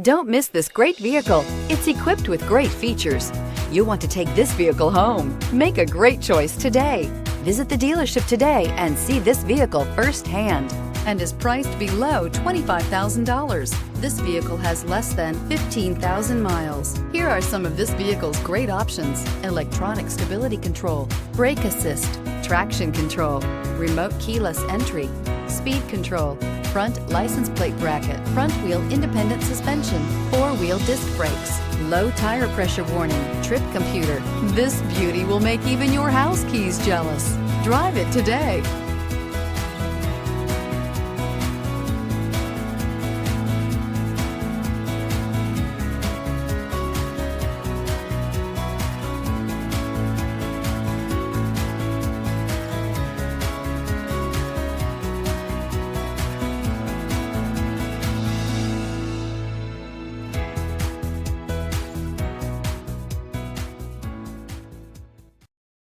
Don't miss this great vehicle. It's equipped with great features. You'll want to take this vehicle home. Make a great choice today. Visit the dealership today and see this vehicle firsthand, and is priced below $25,000. This vehicle has less than 15,000 miles. Here are some of this vehicle's great options: electronic stability control, brake assist, traction control, remote keyless entry, speed control, front license plate bracket, front wheel independent suspension, four-wheel disc brakes, low tire pressure warning, trip computer. This beauty will make even your house keys jealous. Drive it today.